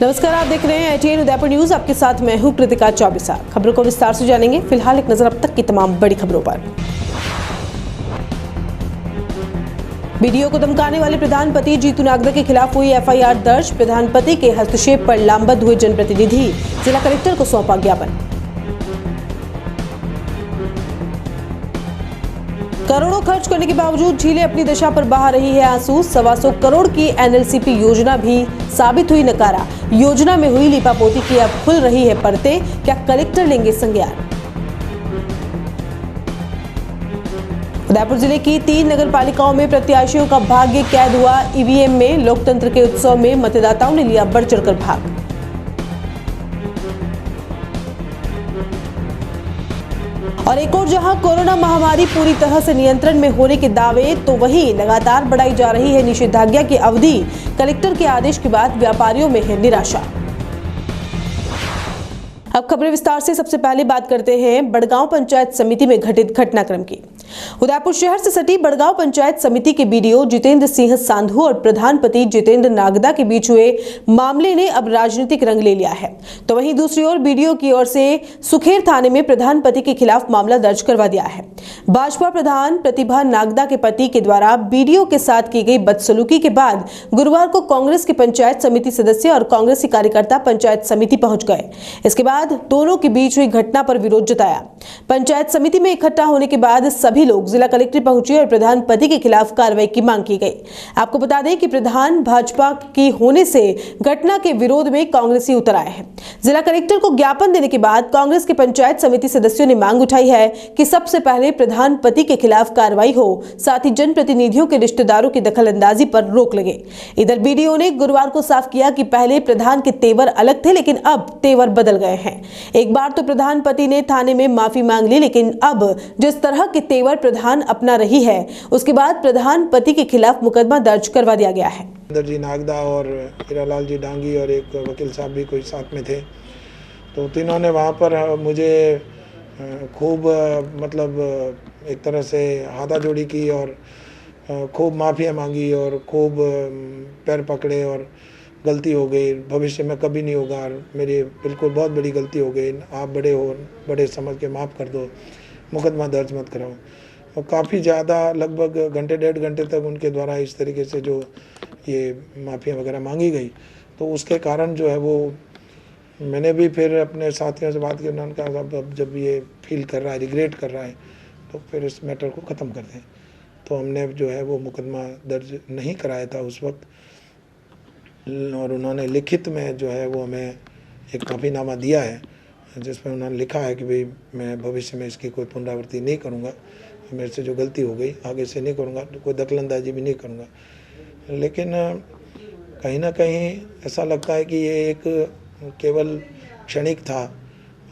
नमस्कार, आप देख रहे हैं ATN उदयपुर न्यूज। आपके साथ मैं हूं कृतिका चौबीसा। खबरों को विस्तार से जानेंगे। फिलहाल एक नजर अब तक की तमाम बड़ी खबरों पर। बीडीओ को धमकाने वाले प्रधानपति जीतू नागदा के खिलाफ हुई FIR दर्ज। प्रधानपति के हस्तक्षेप पर लामबंद हुए जनप्रतिनिधि, जिला कलेक्टर को सौंपा ज्ञापन। करोड़ों खर्च करने के बावजूद झीलें अपनी दशा पर बहा रही है आंसू। 125 करोड़ की NLCP योजना भी साबित हुई नकारा। योजना में हुई लीपापोती की अब खुल रही है परतें, क्या कलेक्टर लेंगे संज्ञान। उदयपुर जिले की 3 नगर पालिकाओं में प्रत्याशियों का भाग्य कैद हुआ। EVM में लोकतंत्र के उत्सव में मतदाताओं ने लिया बढ़ चढ़कर भाग। और एक और जहां कोरोना महामारी पूरी तरह से नियंत्रण में होने के दावे, तो वहीं लगातार बढ़ाई जा रही है निषेधाज्ञा की अवधि। कलेक्टर के आदेश के बाद व्यापारियों में है निराशा। अब खबरें विस्तार से। सबसे पहले बात करते हैं बड़गांव पंचायत समिति में घटित घटनाक्रम की। उदयपुर शहर से सटी बड़गांव पंचायत समिति के BDO जितेंद्र सिंह सांधु और प्रधानपति जितेंद्र नागदा के बीच हुए मामले ने अब राजनीतिक रंग ले लिया है। तो वहीं दूसरी ओर BDO की ओर से सुखेर थाने में प्रधानपति के खिलाफ मामला दर्ज करवा दिया है। भाजपा प्रधान प्रतिभा नागदा के पति के द्वारा BDO के साथ की गई बदसलूकी के बाद गुरुवार को कांग्रेस के पंचायत समिति सदस्य और कांग्रेसी कार्यकर्ता पंचायत समिति पहुंच गए। इसके बाद दोनों के बीच हुई घटना पर विरोध जताया। पंचायत समिति में इकट्ठा होने के बाद सभी लोग जिला कलेक्टर पहुंचे और प्रधानपति के खिलाफ कार्रवाई की मांग की गई। आपको बता दें कि प्रधान भाजपा की होने से घटना के विरोध में कांग्रेसी उतर आए हैं। जिला कलेक्टर को ज्ञापन देने के बाद कांग्रेस के पंचायत समिति सदस्यों ने मांग उठाई है कि सबसे पहले प्रधानपति के खिलाफ कार्रवाई हो, साथ ही जनप्रतिनिधियों के रिश्तेदारों की दखलंदाजी पर रोक लगे। इधर BDO ने गुरुवार को साफ किया कि पहले प्रधान के तेवर अलग थे, लेकिन अब तेवर बदल गए हैं। एक बार तो प्रधानपति ने थाने में माफी मांग ली, लेकिन अब जिस तरह के तेवर प्रधान अपना रही है, उसके बाद प्रधानपति के खिलाफ मुकदमा दर्ज करवा दिया गया है। जी नागदा और हीरालाल जी डांगी और एक वकील साहब भी कोई साथ में थे, तो तीनों ने वहाँ पर मुझे खूब एक तरह से हाथाजोड़ी की और खूब माफ़िया मांगी और खूब पैर पकड़े और गलती हो गई, भविष्य में कभी नहीं होगा, मेरी बिल्कुल बहुत बड़ी गलती हो गई, आप बड़े हो, बड़े समझ के माफ़ कर दो, मुकदमा दर्ज मत कराओ। और काफ़ी ज़्यादा लगभग घंटे 1.5 घंटे तक उनके द्वारा इस तरीके से जो ये माफ़िया वगैरह मांगी गई, तो उसके कारण जो है वो मैंने भी फिर अपने साथियों से बात की। उन्होंने कहा अब जब ये फील कर रहा है, रिग्रेट कर रहा है, तो फिर इस मैटर को ख़त्म कर दें। तो हमने जो है वो मुकदमा दर्ज नहीं कराया था उस वक्त, और उन्होंने लिखित में जो है वो हमें एक माफ़ीनामा दिया है, जिसमें उन्होंने लिखा है कि भाई मैं भविष्य में इसकी कोई पुनरावृत्ति नहीं करूँगा, मेरे से जो गलती हो गई आगे से नहीं करूँगा, तो कोई दखलंदाजी भी नहीं करूँगा। लेकिन कहीं ना कहीं ऐसा लगता है कि ये एक केवल क्षणिक था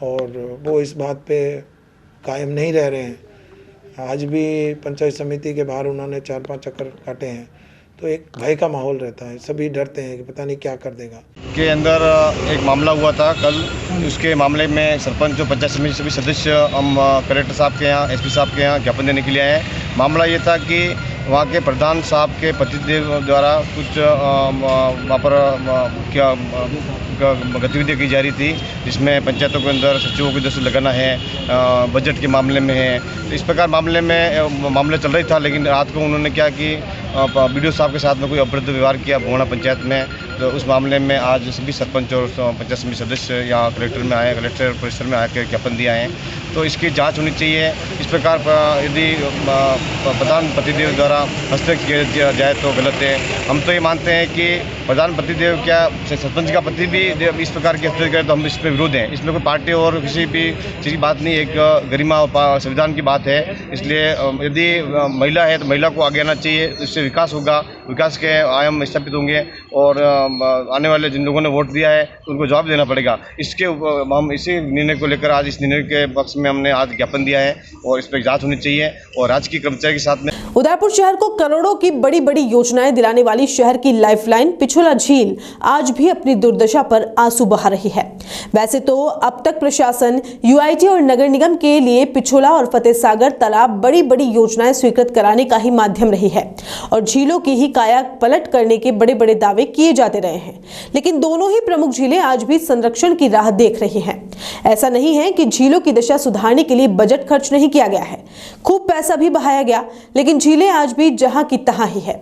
और वो इस बात पे कायम नहीं रह रहे हैं। आज भी पंचायत समिति के बाहर उन्होंने 4-5 चक्कर काटे हैं, तो एक भय का माहौल रहता है, सभी डरते हैं कि पता नहीं क्या कर देगा। के अंदर एक मामला हुआ था कल, उसके मामले में सरपंच और पंचायत समिति सभी सदस्य हम कलेक्टर साहब के यहाँ, SP साहब के यहाँ ज्ञापन देने के लिए आए हैं। मामला ये था कि वहाँ के प्रधान साहब के पतिदेव द्वारा कुछ वहाँ पर क्या गतिविधियाँ की जा रही थी, जिसमें पंचायतों के अंदर सचिवों को दस्तखत लगाना है, बजट के मामले में है। तो इस प्रकार मामला चल रही था, लेकिन रात को उन्होंने क्या कि BDO साहब के साथ में कोई अभद्र व्यवहार किया भोगना पंचायत में। तो उस मामले में आज सभी सरपंच और पंचायत समिति सदस्य यहाँ कलेक्टर परिसर में आकर ज्ञापन दिया है। तो इसकी जांच होनी चाहिए। इस प्रकार यदि प्रधानपति द्वारा हस्तक्षेप किया जाए तो गलत है। हम तो ये मानते हैं कि प्रधानपति क्या सरपंच का पति भी इस प्रकार की हस्तक्षेप करे तो हम इस पर विरोध हैं। इसमें कोई पार्टी और किसी भी चीज़ की बात नहीं, एक गरिमा और संविधान की बात है। इसलिए यदि महिला है तो महिला को आगे आना चाहिए, इससे विकास होगा, विकास के आयाम स्थापित होंगे और आने वाले जिन लोगों ने वोट दिया है उनको जवाब देना पड़ेगा। इसके हम इसी निर्णय को लेकर आज इस निर्णय के पक्ष में इसमें हमने आज ज्ञापन दिया है और इस पर जांच होनी चाहिए और राजकीय कर्मचारी के साथ में। उदयपुर शहर को करोड़ों की बड़ी बड़ी योजनाएं दिलाने वाली शहर की लाइफलाइन पिछोला झील आज भी अपनी दुर्दशा पर आंसू बहा रही है। वैसे तो अब तक प्रशासन, यूआईटी और नगर निगम के लिए पिछोला और फतेह सागर तालाब बड़ी बड़ी योजनाएं स्वीकृत कराने का ही माध्यम रही है और झीलों की ही काया पलट करने के बड़े बड़े दावे किए जाते रहे हैं, लेकिन दोनों ही प्रमुख झीलें आज भी संरक्षण की राह देख रही हैं। ऐसा नहीं है कि झीलों की दशा सुधारने के लिए बजट खर्च नहीं किया गया है, खूब पैसा भी बहाया गया, लेकिन झीलें आज भी जहां की तहां ही है।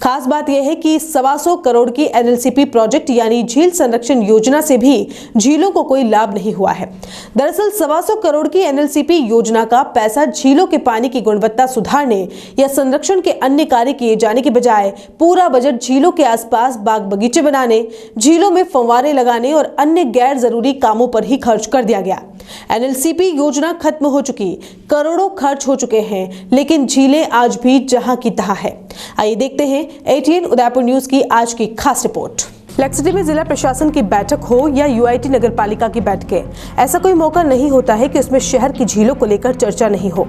खास बात यह है कि 125 करोड़ की एनएलसीपी प्रोजेक्ट यानी झील संरक्षण योजना से भी झीलों को कोई लाभ नहीं हुआ है। दरअसल 125 करोड़ की एनएलसीपी योजना का पैसा झीलों के पानी की गुणवत्ता सुधारने या संरक्षण के अन्य कार्य किए जाने के बजाय पूरा बजट झीलों के आसपास बाग बगीचे बनाने, झीलों में फव्वारे लगाने और अन्य गैर जरूरी कामों पर ही खर्च कर दिया गया। एनएलसीपी योजना खत्म हो चुकी, करोड़ों खर्च हो चुके हैं, लेकिन झीलें आज भी जहां की तहां है। आइए देखते हैं एटीएन उदयपुर न्यूज की आज की खास रिपोर्ट। लेक सिटी में जिला प्रशासन की बैठक हो या यूआईटी नगर पालिका की बैठकें, ऐसा कोई मौका नहीं होता है कि उसमें शहर की झीलों को लेकर चर्चा नहीं हो।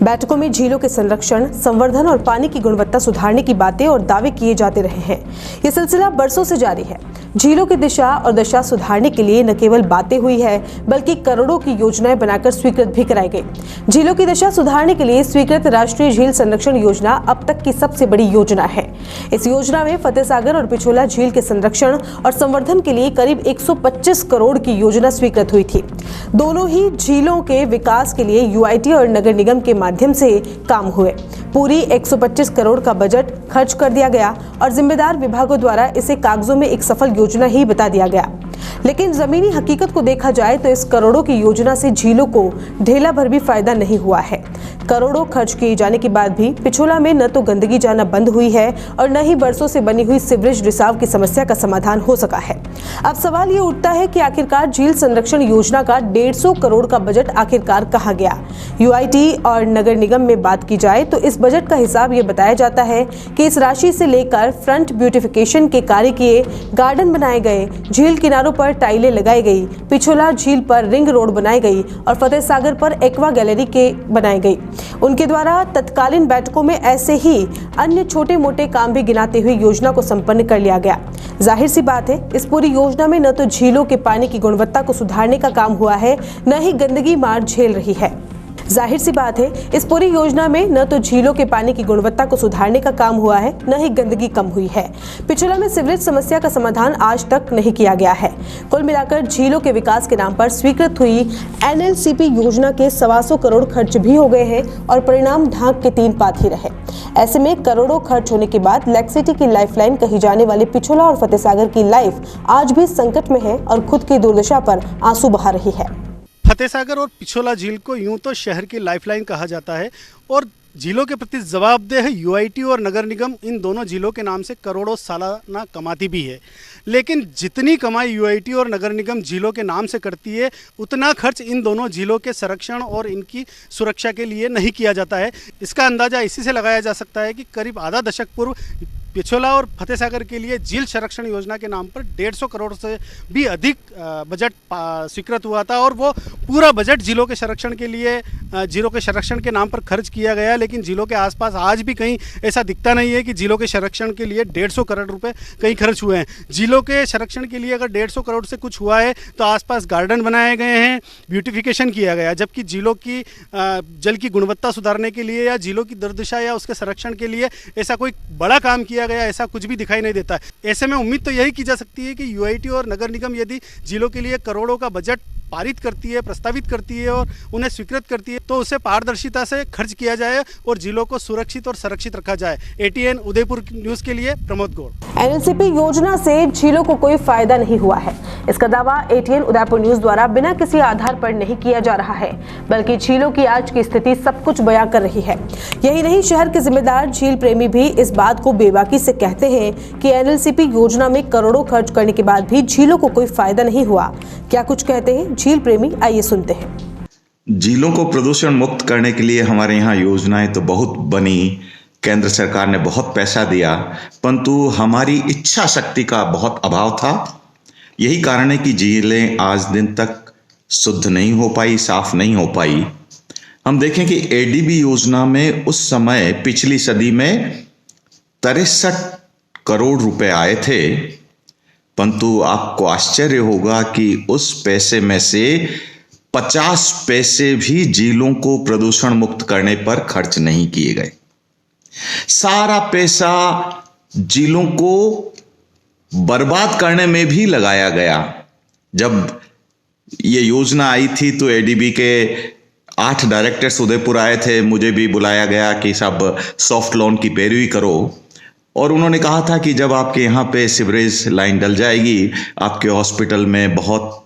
बैठकों में झीलों के संरक्षण, संवर्धन और पानी की गुणवत्ता सुधारने की बातें और दावे किए जाते रहे हैं। ये सिलसिला बरसों से जारी है। झीलों की दिशा और दशा सुधारने के लिए न केवल बातें हुई है, बल्कि करोड़ों की योजनाएं बनाकर स्वीकृत भी कराई गई। झीलों की दशा सुधारने के लिए स्वीकृत राष्ट्रीय झील संरक्षण योजना अब तक की सबसे बड़ी योजना है। इस योजना में फतेह सागर और पिछोला झील के संरक्षण और संवर्धन के लिए करीब 125 करोड़ की योजना स्वीकृत हुई थी। दोनों ही झीलों के विकास के लिए यूआईटी और नगर निगम के माध्यम से काम हुए। पूरी 125 करोड़ का बजट खर्च कर दिया गया और जिम्मेदार विभागों द्वारा इसे कागजों में एक सफल योजना ही बता दिया गया। लेकिन जमीनी हकीकत को देखा जाए तो इस करोड़ों की योजना से झीलों को ढेला भर भी फायदा नहीं हुआ है। करोड़ों खर्च किए जाने के बाद भी पिछोला में न तो गंदगी जाना बंद हुई है और न ही बरसों से बनी हुई सीवरेज रिसाव की समस्या का समाधान हो सका है। अब सवाल ये उठता है कि आखिरकार झील संरक्षण योजना का 150 करोड़ का बजट आखिरकार कहाँ गया। यूआईटी और नगर निगम में बात की जाए तो इस बजट का हिसाब ये बताया जाता है कि इस राशि से लेकर फ्रंट ब्यूटिफिकेशन के कार्य किए, गार्डन बनाए गए, झील किनारों पर टाइलें लगाई गई, पिछोला झील पर रिंग रोड बनाई गई और फतेह सागर पर एक्वा गैलरी के बनाई गई। उनके द्वारा तत्कालीन बैठकों में ऐसे ही अन्य छोटे मोटे काम भी गिनाते हुए योजना को संपन्न कर लिया गया। जाहिर सी बात है, इस पूरी योजना में न तो झीलों के पानी की गुणवत्ता को सुधारने का काम हुआ है, न ही गंदगी मार झेल रही है। जाहिर सी बात है, इस पूरी योजना में न तो झीलों के पानी की गुणवत्ता को सुधारने का काम हुआ है, न ही गंदगी कम हुई है। पिछोला में सीवरेज समस्या का समाधान आज तक नहीं किया गया है। कुल मिलाकर झीलों के विकास के नाम पर स्वीकृत हुई एनएलसीपी योजना के 125 करोड़ खर्च भी हो गए हैं और परिणाम ढाक के 3 पात ही रहे। ऐसे में करोड़ों खर्च होने के बाद लेक सिटी की लाइफलाइन कही जाने वाली पिछोला और फतेह सागर की लाइफ आज भी संकट में है और खुद की दुर्दशा पर आंसू बहा रही है। फतेह सागर और पिछोला झील को यूं तो शहर की लाइफलाइन कहा जाता है और झीलों के प्रति जवाबदेह यूआईटी और नगर निगम इन दोनों झीलों के नाम से करोड़ों सालाना कमाती भी है। लेकिन जितनी कमाई यूआईटी और नगर निगम झीलों के नाम से करती है, उतना खर्च इन दोनों झीलों के संरक्षण और इनकी सुरक्षा के लिए नहीं किया जाता है। इसका अंदाज़ा इसी से लगाया जा सकता है कि करीब आधा दशक पूर्व पिछोला और फतेह सागर के लिए झील संरक्षण योजना के नाम पर 150 करोड़ से भी अधिक बजट स्वीकृत हुआ था और वो पूरा बजट झीलों के संरक्षण के लिए, झीलों के संरक्षण के नाम पर खर्च किया गया। लेकिन झीलों के आसपास आज भी कहीं ऐसा दिखता नहीं है कि झीलों के संरक्षण के लिए 150 करोड़ रुपए कहीं खर्च हुए हैं। झीलों के संरक्षण के लिए अगर 150 करोड़ से कुछ हुआ है तो आसपास गार्डन बनाए गए हैं, ब्यूटिफिकेशन किया गया, जबकि झीलों की जल की गुणवत्ता सुधारने के लिए या झीलों की दुर्दशा या उसके संरक्षण के लिए ऐसा कोई बड़ा काम किया गया, ऐसा कुछ भी दिखाई नहीं देता है। ऐसे में उम्मीद तो यही की जा सकती है कि यूआईटी और नगर निगम यदि झीलों के लिए करोड़ों का बजट पारित करती है, प्रस्तावित करती है और उन्हें स्वीकृत करती है तो उसे पारदर्शिता से खर्च किया जाए और झीलों को सुरक्षित और संरक्षित रखा जाए। एटीएन उदयपुर न्यूज के लिए प्रमोद गौड़। एनएलसीपी योजना से झीलों को कोई फायदा नहीं हुआ है, इसका दावा एटीएन उदयपुर न्यूज द्वारा बिना किसी आधार पर नहीं किया जा रहा है, बल्कि झीलों की आज की स्थिति सब कुछ बयां कर रही है। यही नहीं, शहर के जिम्मेदार झील प्रेमी भी इस बात को बेबाकी से कहते हैं कि एनएलसीपी योजना में करोड़ों खर्च करने के बाद भी झीलों को कोई फायदा नहीं हुआ। क्या कुछ कहते हैं झील प्रेमी, आइए सुनते हैं। झीलों को प्रदूषण मुक्त करने के लिए हमारे यहाँ योजनाएं तो बहुत बनी, केंद्र सरकार ने बहुत पैसा दिया, परंतु हमारी इच्छा शक्ति का बहुत अभाव था। यही कारण है कि झीलें आज दिन तक शुद्ध नहीं हो पाई, साफ नहीं हो पाई। हम देखें कि एडीबी योजना में उस समय पिछली सदी में 63 करोड़ रुपए आए थे, परंतु आपको आश्चर्य होगा कि उस पैसे में से 50 पैसे भी झीलों को प्रदूषण मुक्त करने पर खर्च नहीं किए गए। सारा पैसा झीलों को बर्बाद करने में भी लगाया गया। जब ये योजना आई थी तो एडीबी के 8 डायरेक्टर्स उदयपुर आए थे, मुझे भी बुलाया गया कि सब सॉफ्ट लॉन की पैरवी करो, और उन्होंने कहा था कि जब आपके यहाँ पे सीवरेज लाइन डल जाएगी, आपके हॉस्पिटल में बहुत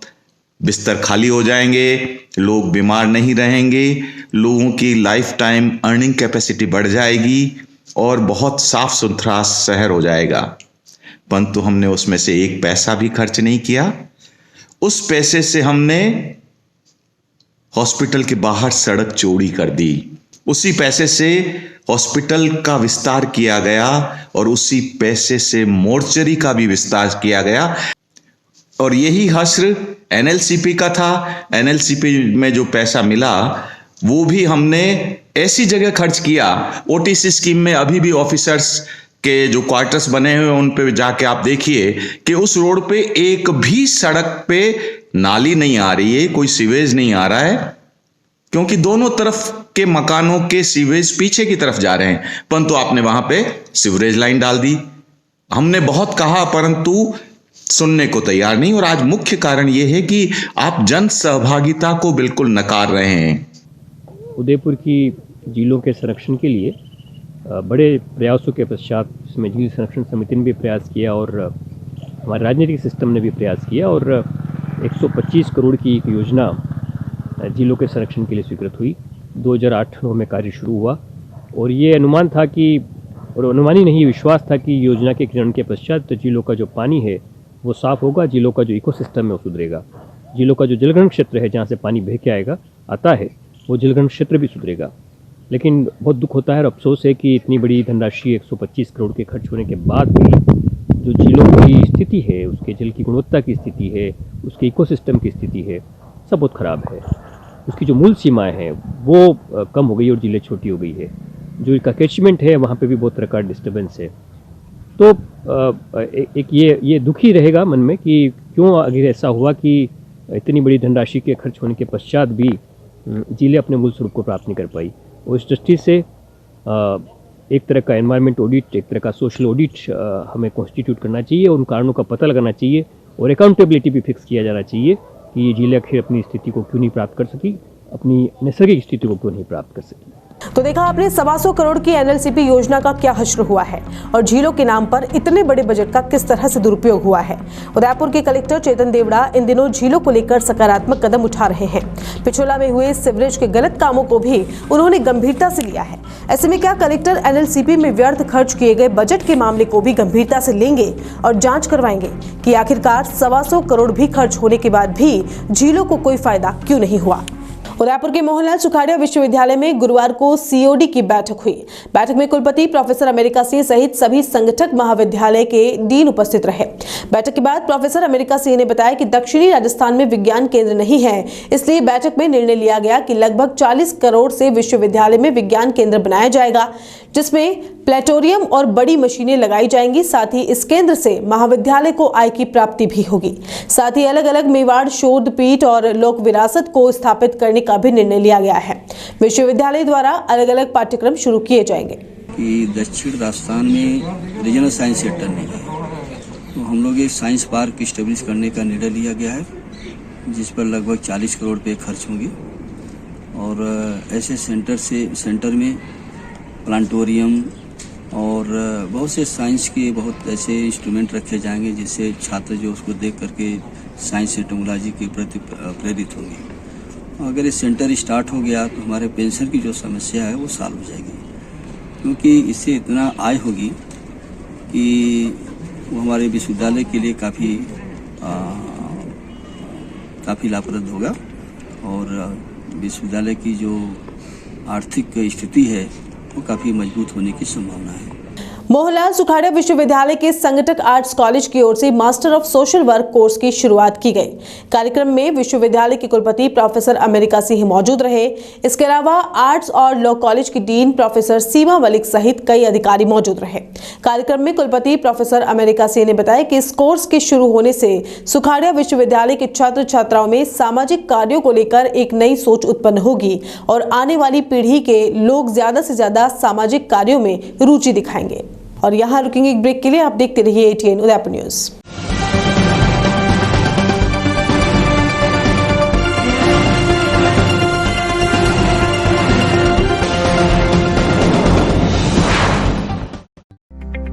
बिस्तर खाली हो जाएंगे, लोग बीमार नहीं रहेंगे, लोगों की लाइफ टाइम अर्निंग कैपेसिटी बढ़ जाएगी और बहुत साफ सुथरा शहर हो जाएगा। परंतु हमने उसमें से एक पैसा भी खर्च नहीं किया। उस पैसे से हमने हॉस्पिटल के बाहर सड़क चौड़ी कर दी, उसी पैसे से हॉस्पिटल का विस्तार किया गया और उसी पैसे से मोर्चरी का भी विस्तार किया गया। और यही हश्र एनएलसीपी का था। एनएलसीपी में जो पैसा मिला वो भी हमने ऐसी जगह खर्च किया। ओटीसी स्कीम में अभी भी ऑफिसर्स के जो क्वार्टर्स बने हुए उन पे जाके आप देखिए कि उस रोड पे एक भी सड़क पे नाली नहीं आ रही है, कोई सीवेज नहीं आ रहा है, क्योंकि दोनों तरफ के मकानों के सीवेज पीछे की तरफ जा रहे हैं, परंतु आपने वहां पे सीवरेज लाइन डाल दी। हमने बहुत कहा परंतु सुनने को तैयार नहीं, और आज मुख्य कारण यह है कि आप जन सहभागिता को बिल्कुल नकार रहे हैं। उदयपुर की झीलों के संरक्षण के लिए बड़े प्रयासों के पश्चात इसमें झील संरक्षण समिति ने भी प्रयास किया और हमारे राजनीतिक सिस्टम ने भी प्रयास किया और 125 करोड़ की एक योजना झीलों के संरक्षण के लिए स्वीकृत हुई। 2008 में कार्य शुरू हुआ और ये अनुमान था कि, और अनुमान ही नहीं, विश्वास था कि योजना के क्रियान्वयन के पश्चात झीलों का जो पानी है वो साफ़ होगा, झीलों का जो इकोसिस्टम है वो सुधरेगा, झीलों का जो जलग्रहण क्षेत्र है जहाँ से पानी बह के आता है वो जलग्रहण क्षेत्र भी सुधरेगा। लेकिन बहुत दुख होता है और अफसोस है कि इतनी बड़ी धनराशि 125 करोड़ के खर्च होने के बाद भी जो झीलों की स्थिति है, उसके जल की गुणवत्ता की स्थिति है, उसके इकोसिस्टम की स्थिति है, सब बहुत ख़राब है। उसकी जो मूल सीमाएं हैं वो कम हो गई और झीलें छोटी हो गई है। जो इसका कैचमेंट है वहाँ पे भी बहुत तरह का डिस्टर्बेंस है। तो एक ये दुख ही रहेगा मन में कि क्यों आगे ऐसा हुआ कि इतनी बड़ी धनराशि के खर्च होने के पश्चात भी झीलें अपने मूल स्वरूप को प्राप्त नहीं कर पाई। और इस दृष्टि से एक तरह का एनवायरनमेंट ऑडिट, एक तरह का सोशल ऑडिट हमें कॉन्स्टिट्यूट करना चाहिए, उन कारणों का पता लगाना चाहिए और अकाउंटेबिलिटी भी फिक्स किया जाना चाहिए कि ये झीलें आखिर अपनी स्थिति को क्यों नहीं प्राप्त कर सकी, अपनी नैसर्गिक स्थिति को क्यों नहीं प्राप्त कर सकी। तो देखा आपने 125 करोड़ की एनएलसीपी योजना का क्या हश्र हुआ है और झीलों के नाम पर इतने बड़े बजट का किस तरह से दुरुपयोग हुआ है। उदयपुर के कलेक्टर चेतन देवड़ा इन दिनों झीलों को लेकर सकारात्मक कदम उठा रहे हैं। पिछोला में हुए सीवरेज के गलत कामों को भी उन्होंने गंभीरता से लिया है। ऐसे में क्या कलेक्टर एनएलसीपी में व्यर्थ खर्च किए गए बजट के मामले को भी गंभीरता से लेंगे और जांच करवाएंगे कि आखिरकार 125 करोड़ भी खर्च होने के बाद भी झीलों को कोई फायदा क्यों नहीं हुआ। उदयपुर के मोहनलाल सुखाड़िया विश्वविद्यालय में गुरुवार को सीओडी की बैठक हुई। बैठक में कुलपति प्रोफेसर अमेरिका सिंह सहित सभी संगठक महाविद्यालय के डीन उपस्थित रहे। बैठक के बाद प्रोफेसर अमेरिका सिंह ने बताया कि दक्षिणी राजस्थान में विज्ञान केंद्र नहीं है, इसलिए बैठक में निर्णय लिया गया कि लगभग 40 करोड़ से विश्वविद्यालय में विज्ञान केंद्र बनाया जाएगा, जिसमें प्लेटोरियम और बड़ी मशीनें लगाई जाएंगी। साथ ही इस केंद्र से महाविद्यालय को आय की प्राप्ति भी होगी। साथ ही अलग अलग मेवाड़ शोध पीठ और लोक विरासत को स्थापित करने का भी निर्णय लिया गया है। विश्वविद्यालय द्वारा अलग अलग पाठ्यक्रम शुरू किए जाएंगे। कि दक्षिण राजस्थान में रीजनल साइंस सेंटर नहीं है, तो हम लोग एक साइंस पार्क इस्टेब्लिश करने का निर्णय लिया गया है, जिस पर लगभग 40 करोड़ रुपये खर्च होंगे। और ऐसे सेंटर में प्लांटोरियम और बहुत से साइंस के बहुत ऐसे इंस्ट्रूमेंट रखे जाएंगे जिससे छात्र जो उसको देख करके साइंस एंड टेक्नोलॉजी के प्रति प्रेरित होंगे। अगर ये सेंटर स्टार्ट हो गया तो हमारे पेंशन की जो समस्या है वो सॉल्व हो जाएगी, क्योंकि इससे इतना आय होगी कि वो हमारे विश्वविद्यालय के लिए काफ़ी लाभप्रद होगा और विश्वविद्यालय की जो आर्थिक स्थिति है वो काफ़ी मजबूत होने की संभावना है। मोहनलाल सुखाड़िया विश्वविद्यालय के संगठक आर्ट्स कॉलेज की ओर से master of social work course की शुरुआत की गई। कार्यक्रम में विश्वविद्यालय के कुलपति प्रोफेसर अमेरिका सिंह मौजूद रहे। इसके अलावा आर्ट्स और लॉ कॉलेज की डीन प्रोफेसर सीमा मलिक सहित कई अधिकारी मौजूद रहे। कार्यक्रम में कुलपति प्रोफेसर अमेरिका सिंह ने बताया कि इस कोर्स के शुरू होने से सुखाड़िया विश्वविद्यालय के छात्र छात्राओं में सामाजिक कार्यों को लेकर एक नई सोच उत्पन्न होगी और आने वाली पीढ़ी के लोग ज्यादा से ज्यादा सामाजिक कार्यों में रुचि दिखाएंगे। और यहाँ रुकेंगे एक ब्रेक के लिए। आप देखते रहिए ATN Udaipur news.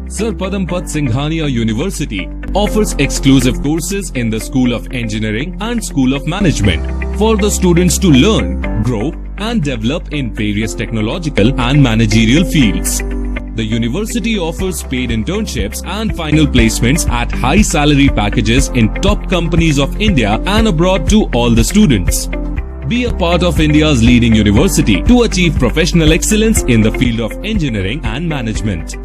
Sir Padampat Singhania University offers exclusive courses in the School of Engineering and School of Management for the students to learn, grow and develop in various technological and managerial fields. The university offers paid internships and final placements at high salary packages in top companies of India and abroad to all the students. Be a part of India's leading university to achieve professional excellence in the field of engineering and management.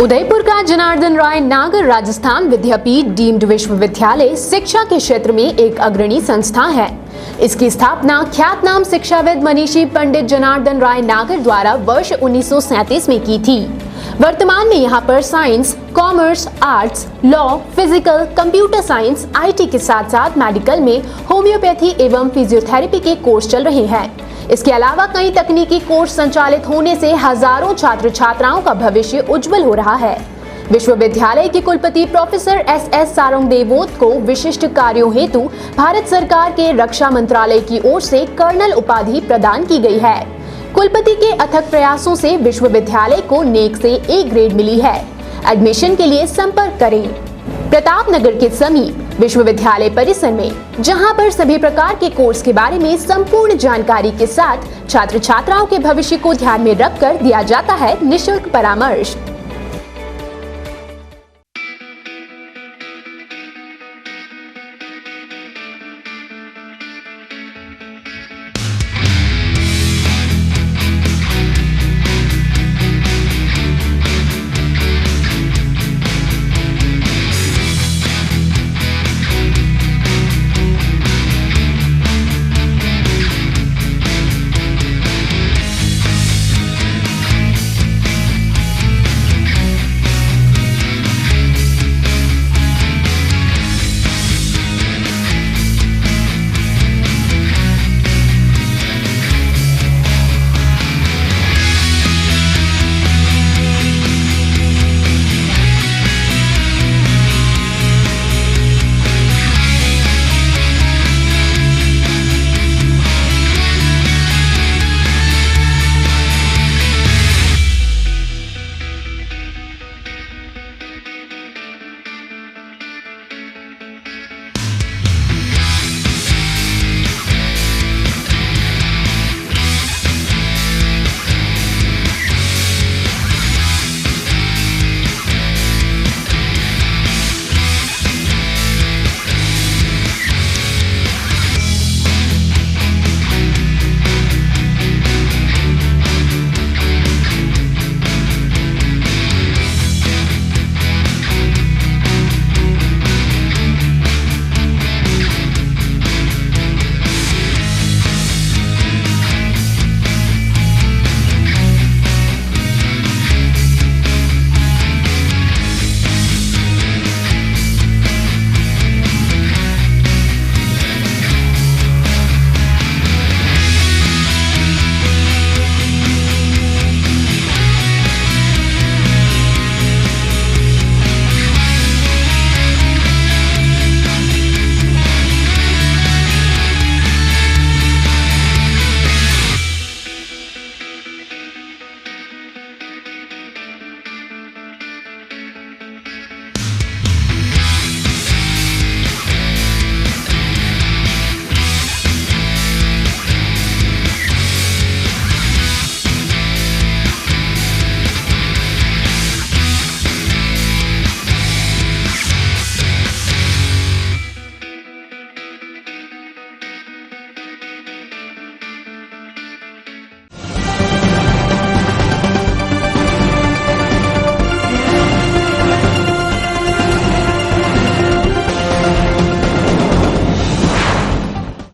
Udaipur का जनार्दन राय नागर राजस्थान विद्यापीठ deemed विश्वविद्यालय शिक्षा के क्षेत्र में एक अग्रणी संस्था है। इसकी स्थापना ख्यातनाम शिक्षाविद मनीषी पंडित जनार्दन राय नागर द्वारा वर्ष 1937 में की थी। वर्तमान में यहाँ पर science, commerce, arts, law, physical, computer science, IT के साथ साथ मेडिकल में होम्योपैथी एवं फिजियोथेरेपी के कोर्स चल रहे हैं। इसके अलावा कई तकनीकी कोर्स संचालित होने से हजारों छात्र छात्राओं का भविष्य उज्जवल हो रहा है। विश्वविद्यालय के कुलपति प्रोफेसर SS सारंगदेवोत को विशिष्ट कार्यों हेतु भारत सरकार के रक्षा मंत्रालय की ओर से कर्नल उपाधि प्रदान की गई है। कुलपति के अथक प्रयासों से विश्वविद्यालय को नेक से A ग्रेड मिली है। एडमिशन के लिए संपर्क करें प्रतापनगर के समीप विश्वविद्यालय परिसर में, जहां पर सभी प्रकार के कोर्स के बारे में संपूर्ण जानकारी के साथ छात्र छात्राओं के भविष्य को ध्यान में रखकर दिया जाता है निःशुल्क परामर्श।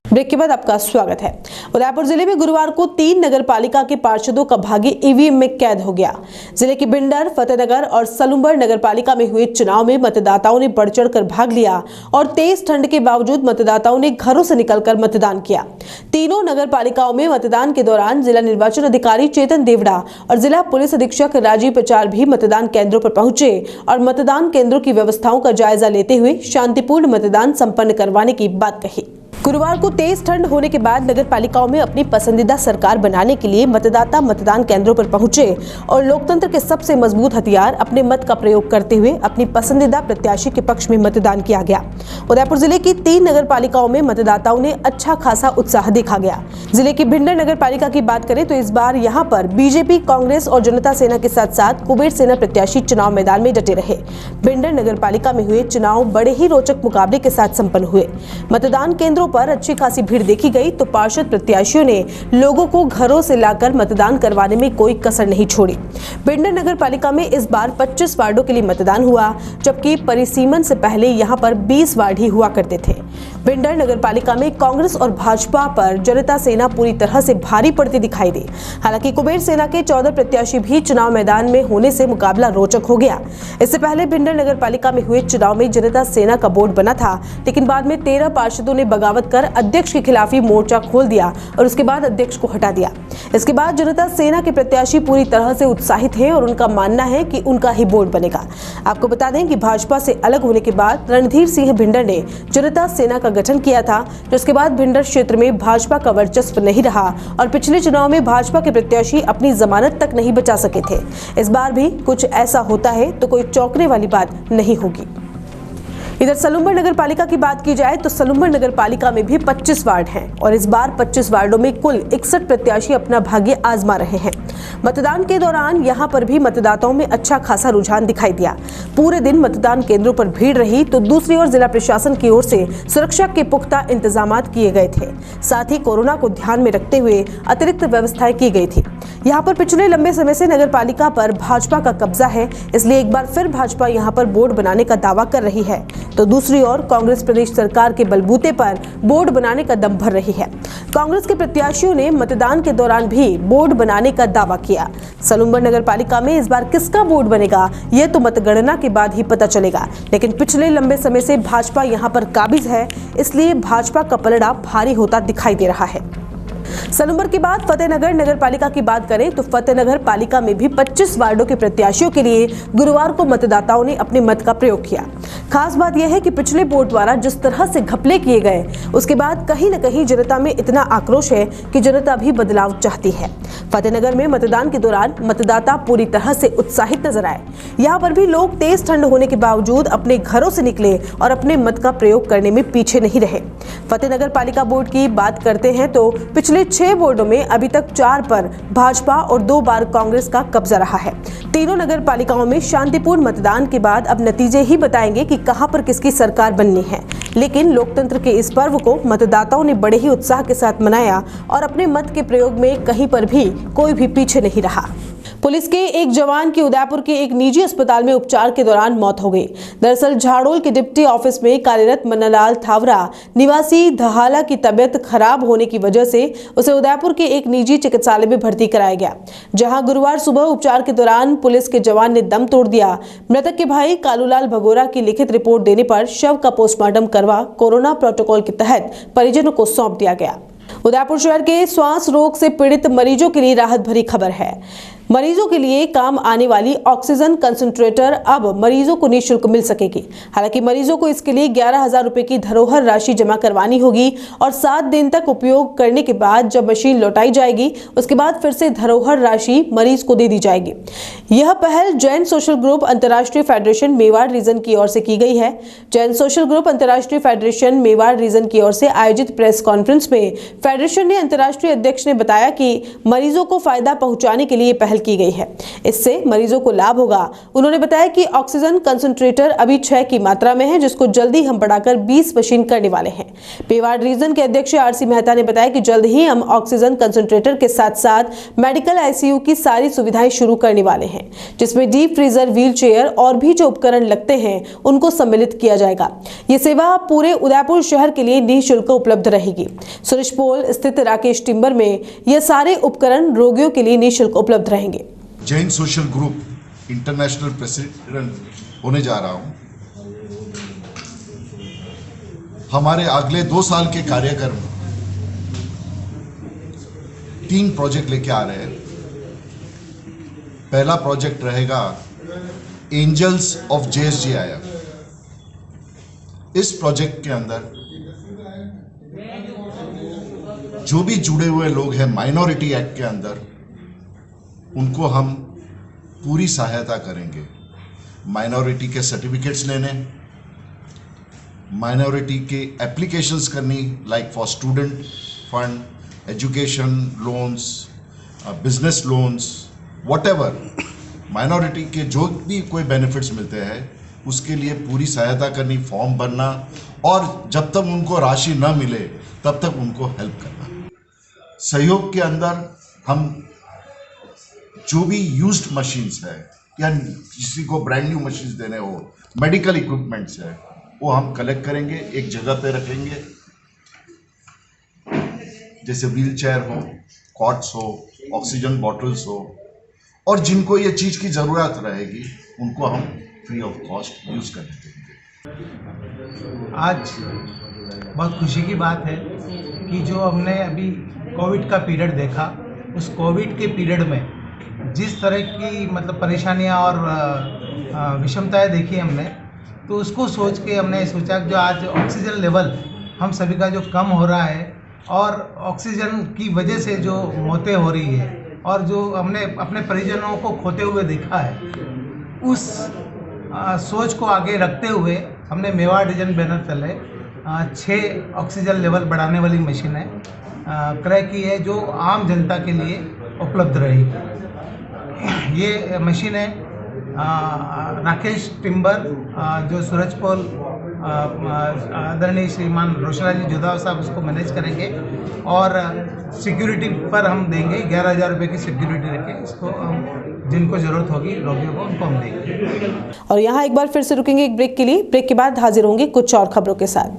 ब्रेक के बाद आपका स्वागत है। उदयपुर जिले में गुरुवार को 3 नगर पालिका के पार्षदों का भाग्य ईवीएम में कैद हो गया। जिले की भिंडर, फतेहनगर और सलुम्बर नगर पालिका में हुए चुनाव में मतदाताओं ने बढ़ चढ़कर भाग लिया और तेज ठंड के बावजूद मतदाताओं ने घरों से निकलकर मतदान किया। तीनों नगर पालिकाओं में मतदान के दौरान जिला निर्वाचन अधिकारी चेतन देवड़ा और जिला पुलिस अधीक्षक राजीव प्रचार भी मतदान केंद्रों पर पहुंचे और मतदान केंद्रों की व्यवस्थाओं का जायजा लेते हुए शांतिपूर्ण मतदान संपन्न करवाने की बात कही। गुरुवार को तेज ठंड होने के बाद नगर पालिकाओं में अपनी पसंदीदा सरकार बनाने के लिए मतदाता मतदान केंद्रों पर पहुंचे और लोकतंत्र के सबसे मजबूत हथियार अपने मत का प्रयोग करते हुए अपनी पसंदीदा प्रत्याशी के पक्ष में मतदान किया गया। उदयपुर जिले की 3 नगर पालिकाओं में मतदाताओं ने अच्छा खासा उत्साह देखा गया। जिले की भिंडर नगर पालिका की बात करें तो इस बार यहाँ पर बीजेपी, कांग्रेस और जनता सेना के साथ साथ कुबेर सेना प्रत्याशी चुनाव मैदान में डटे रहे। भिंडर नगर पालिका में हुए चुनाव बड़े ही रोचक मुकाबले के साथ संपन्न हुए। मतदान केंद्रों पर अच्छी खासी भीड़ देखी गई तो पार्षद प्रत्याशियों ने लोगों को घरों से लाकर मतदान करवाने में कोई कसर नहीं छोड़ी। भिंडर नगर पालिका में इस बार 25 वार्डों के लिए मतदान हुआ, जबकि परिसीमन से पहले यहां पर 20 वार्ड ही हुआ करते थे। भिंडर नगर पालिका में कांग्रेस और भाजपा पर जनता सेना पूरी तरह से भारी पड़ती दिखाई दी। हालांकि कुबेर सेना के 14 प्रत्याशी भी चुनाव मैदान में होने से मुकाबला रोचक हो गया। इससे पहले भिंडर नगर पालिका में हुए चुनाव में जनता सेना का बोर्ड बना था, लेकिन बाद में 13 पार्षदों ने बगावत कर अध्यक्ष के खिलाफ ही मोर्चा खोल दिया और उसके बाद अध्यक्ष को हटा दिया। इसके बाद जनता सेना के प्रत्याशी पूरी तरह से उत्साहित हैं और उनका मानना है कि उनका ही बोर्ड बनेगा। आपको बता दें कि भाजपा से अलग होने के बाद रणधीर सिंह भिंडर ने जनता सेना का गठन किया था, जिसके बाद भिंडर क्षेत्र में भाजपा का वर्चस्व नहीं रहा और पिछले चुनाव में भाजपा के प्रत्याशी अपनी जमानत तक नहीं बचा सके थे। इस बार भी कुछ ऐसा होता है तो कोई चौंकने वाली बात नहीं होगी। इधर सलुम्बर नगर पालिका की बात की जाए तो सलुम्बर नगर पालिका में भी 25 वार्ड हैं और इस बार 25 वार्डों में कुल 61 प्रत्याशी अपना भाग्य आजमा रहे हैं। मतदान के दौरान यहां पर भी मतदाताओं में अच्छा खासा रुझान दिखाई दिया। पूरे दिन मतदान केंद्रों पर भीड़ रही तो दूसरी ओर जिला प्रशासन की ओर से सुरक्षा के पुख्ता इंतजाम किए गए थे। साथ ही कोरोना को ध्यान में रखते हुए अतिरिक्त व्यवस्थाएं की गई थी। यहाँ पर पिछले लंबे समय से नगर पालिका पर भाजपा का कब्जा है, इसलिए एक बार फिर भाजपा यहाँ पर बोर्ड बनाने का दावा कर रही है, तो दूसरी ओर कांग्रेस प्रदेश सरकार के बलबूते पर बोर्ड बनाने का दम भर रही है। कांग्रेस के प्रत्याशियों ने मतदान के दौरान भी बोर्ड बनाने का दावा किया। सलुम्बर नगर पालिका में इस बार किसका बोर्ड बनेगा यह तो मतगणना के बाद ही पता चलेगा, लेकिन पिछले लंबे समय से भाजपा यहाँ पर काबिज है, इसलिए भाजपा का पलड़ा भारी होता दिखाई दे रहा है। सलुम्बर के बाद फतेहनगर नगर पालिका की बात करें तो फतेहनगर पालिका में भी 25 वार्डों के प्रत्याशियों के लिए गुरुवार को मतदाताओं ने अपने मत का प्रयोग किया। खास बात यह है कि पिछले बोर्ड द्वारा जिस तरह से घपले किए गए, उसके बाद कहीं न कहीं जनता में इतना आक्रोश है कि जनता भी बदलाव चाहती है। फतेहनगर में मतदान के दौरान मतदाता पूरी तरह से उत्साहित नजर आए। यहाँ पर भी लोग तेज ठंड होने के बावजूद अपने घरों से निकले और अपने मत का प्रयोग करने में पीछे नहीं रहे। फतेहनगर पालिका बोर्ड की बात करते हैं तो पिछले 6 बोर्डों में अभी तक 4 पर भाजपा और 2 बार कांग्रेस का कब्जा रहा है। तीनों नगर पालिकाओं में शांतिपूर्ण मतदान के बाद अब नतीजे ही बताएंगे कि कहां पर किसकी सरकार बननी है, लेकिन लोकतंत्र के इस पर्व को मतदाताओं ने बड़े ही उत्साह के साथ मनाया और अपने मत के प्रयोग में कहीं पर भी कोई भी पीछे नहीं रहा। पुलिस के एक जवान की उदयपुर के एक निजी अस्पताल में उपचार के दौरान मौत हो गई। दरअसल झाड़ोल के डिप्टी ऑफिस में कार्यरत मन्नालाल थावरा निवासी दहाला की तबीयत खराब होने की वजह से उसे उदयपुर के एक निजी चिकित्सालय में भर्ती कराया गया, जहां गुरुवार सुबह उपचार के दौरान पुलिस के जवान ने दम तोड़ दिया। मृतक के भाई कालूलाल भगोरा की लिखित रिपोर्ट देने पर शव का पोस्टमार्टम करवा कोरोना प्रोटोकॉल के तहत परिजनों को सौंप दिया गया। उदयपुर शहर के श्वास रोग से पीड़ित मरीजों के लिए राहत भरी खबर है। मरीजों के लिए काम आने वाली ऑक्सीजन कंसंट्रेटर अब मरीजों को निःशुल्क मिल सकेगी। हालांकि मरीजों को इसके लिए 11,000 रुपए की धरोहर राशि जमा करवानी होगी और 7 दिन तक उपयोग करने के बाद जब मशीन लौटाई जाएगी, उसके बाद फिर से धरोहर राशि मरीज को दे दी जाएगी। यह पहल जैन सोशल ग्रुप अंतर्राष्ट्रीय फेडरेशन मेवाड़ रीजन की ओर से की गई है। जैन सोशल ग्रुप अंतर्राष्ट्रीय फेडरेशन मेवाड़ रीजन की ओर से आयोजित प्रेस कॉन्फ्रेंस में फेडरेशन ने अंतर्राष्ट्रीय अध्यक्ष ने बताया कि मरीजों को फायदा पहुंचाने के लिए पहल की गई है। इससे मरीजों को लाभ होगा। उन्होंने बताया कि ऑक्सीजन कंसंट्रेटर अभी 6 की मात्रा में है, जिसको जल्दी हम बढ़ाकर 20 मशीन करने वाले हैं। पेवाड़ रीजन के अध्यक्ष आरसी मेहता ने बताया कि जल्द ही हम ऑक्सीजन कंसंट्रेटर के साथ साथ मेडिकल आईसीयू की सारी सुविधाएं शुरू करने वाले हैं, जिसमें डीप फ्रीजर, व्हील चेयर और भी जो उपकरण लगते हैं उनको सम्मिलित किया जाएगा। ये सेवा पूरे उदयपुर शहर के लिए निःशुल्क उपलब्ध रहेगी। सुरेशपोल स्थित राकेश टिम्बर में ये सारे उपकरण रोगियों के लिए निःशुल्क उपलब्ध रहेंगे। Jain social group international president होने जा रहा हूं। हमारे अगले 2 साल के कार्यक्रम 3 प्रोजेक्ट लेके आ रहे हैं। पहला प्रोजेक्ट रहेगा एंजल्स ऑफ JSGIF। इस प्रोजेक्ट के अंदर जो भी जुड़े हुए लोग हैं माइनॉरिटी एक्ट के अंदर, उनको हम पूरी सहायता करेंगे। माइनॉरिटी के सर्टिफिकेट्स लेने, माइनॉरिटी के एप्लीकेशंस करनी, like for student fund, education loans, business loans, whatever minority के जो भी कोई बेनिफिट्स मिलते हैं उसके लिए पूरी सहायता करनी, फॉर्म भरना, और जब तक उनको राशि न मिले तब तक उनको हेल्प करना। सहयोग के अंदर हम जो भी यूज्ड मशीन्स है या किसी को ब्रांड न्यू मशीन्स देने हो, मेडिकल इक्विपमेंट्स है, वो हम कलेक्ट करेंगे, एक जगह पे रखेंगे, जैसे व्हील चेयर हो, कॉट्स हो, ऑक्सीजन बॉटल्स हो, और जिनको ये चीज़ की ज़रूरत रहेगी उनको हम फ्री ऑफ कॉस्ट यूज़ करने देंगे। आज बहुत खुशी की बात है कि जो हमने अभी कोविड का पीरियड देखा, उस कोविड के पीरियड में जिस तरह की मतलब परेशानियां और विषमताएं देखी हमने, तो उसको सोच के हमने सोचा कि जो आज ऑक्सीजन लेवल हम सभी का जो कम हो रहा है और ऑक्सीजन की वजह से जो मौतें हो रही है और जो हमने अपने परिजनों को खोते हुए देखा है, उस सोच को आगे रखते हुए हमने मेवाड़ रीजन बैनर तले 6 ऑक्सीजन लेवल बढ़ाने वाली मशीनें क्रय की है, जो आम जनता के लिए उपलब्ध रहेगी। ये मशीनें राकेश टिम्बर, जो सूरजपोल आदरणीय श्रीमान रोशराजी जोधाव साहब उसको मैनेज करेंगे, और सिक्योरिटी पर हम देंगे 11,000 रुपये की सिक्योरिटी रखें। इसको हम जिनको ज़रूरत होगी रोगियों को, उनको हम देंगे। और यहाँ एक बार फिर से रुकेंगे एक ब्रेक के लिए। ब्रेक के बाद हाजिर होंगे कुछ और खबरों के साथ।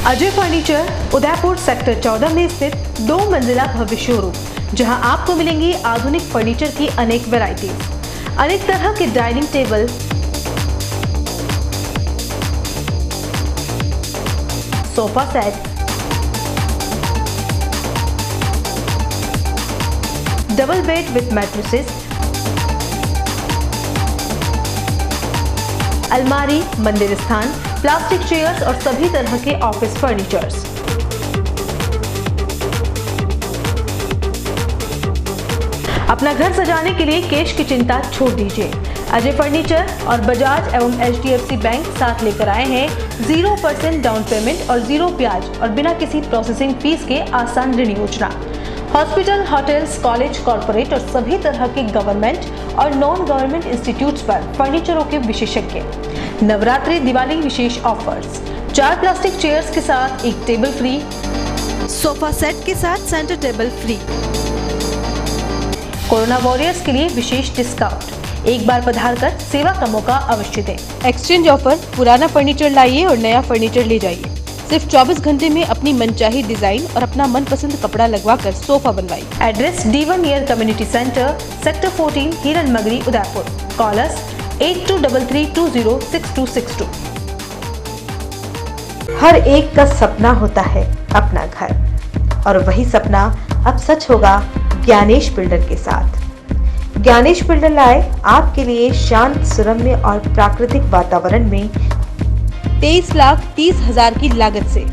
अजय फर्नीचर उदयपुर सेक्टर 14 में स्थित 2 मंजिला भव्य शोरूम, जहां आपको मिलेंगी आधुनिक फर्नीचर की अनेक वैरायटीज, अनेक तरह के dining table, sofa set, double bed with mattresses, अलमारी, मंदिर स्थान, प्लास्टिक चेयर्स और सभी तरह के ऑफिस फर्नीचर्स। अपना घर सजाने के लिए कैश की चिंता छोड़ दीजिए। अजय फर्नीचर और बजाज एवं HDFC बैंक साथ लेकर आए हैं 0% डाउन पेमेंट और 0 ब्याज और बिना किसी प्रोसेसिंग फीस के आसान ऋण योजना। हॉस्पिटल, होटल्स, कॉलेज, कॉर्पोरेट और सभी तरह के गवर्नमेंट और नॉन गवर्नमेंट इंस्टीट्यूट्स पर फर्नीचरों के विशेषज्ञ। नवरात्रि दिवाली विशेष ऑफर्स, 4 प्लास्टिक चेयर्स के साथ 1 टेबल फ्री, सोफा सेट के साथ centre table free. Corona warriors के लिए विशेष डिस्काउंट। एक बार पधार कर सेवा का मौका अवश्य दें। एक्सचेंज ऑफर, पुराना फर्नीचर लाइए और नया फर्नीचर ले जाइए। सिर्फ 24 घंटे में अपनी मनचाही डिजाइन और अपना मनपसंद कपड़ा लगवाकर सोफा बनवाइए। Address D1 year community centre, sector 14, हिरन मगरी, उदयपुर। कॉलर्स 8233206262। हर एक का सपना होता है अपना घर, और वही सपना अब सच होगा ज्ञानेश बिल्डर के साथ। ज्ञानेश बिल्डर लाए आपके लिए शांत, सुरम्य और प्राकृतिक वातावरण में 23,30,000 की लागत से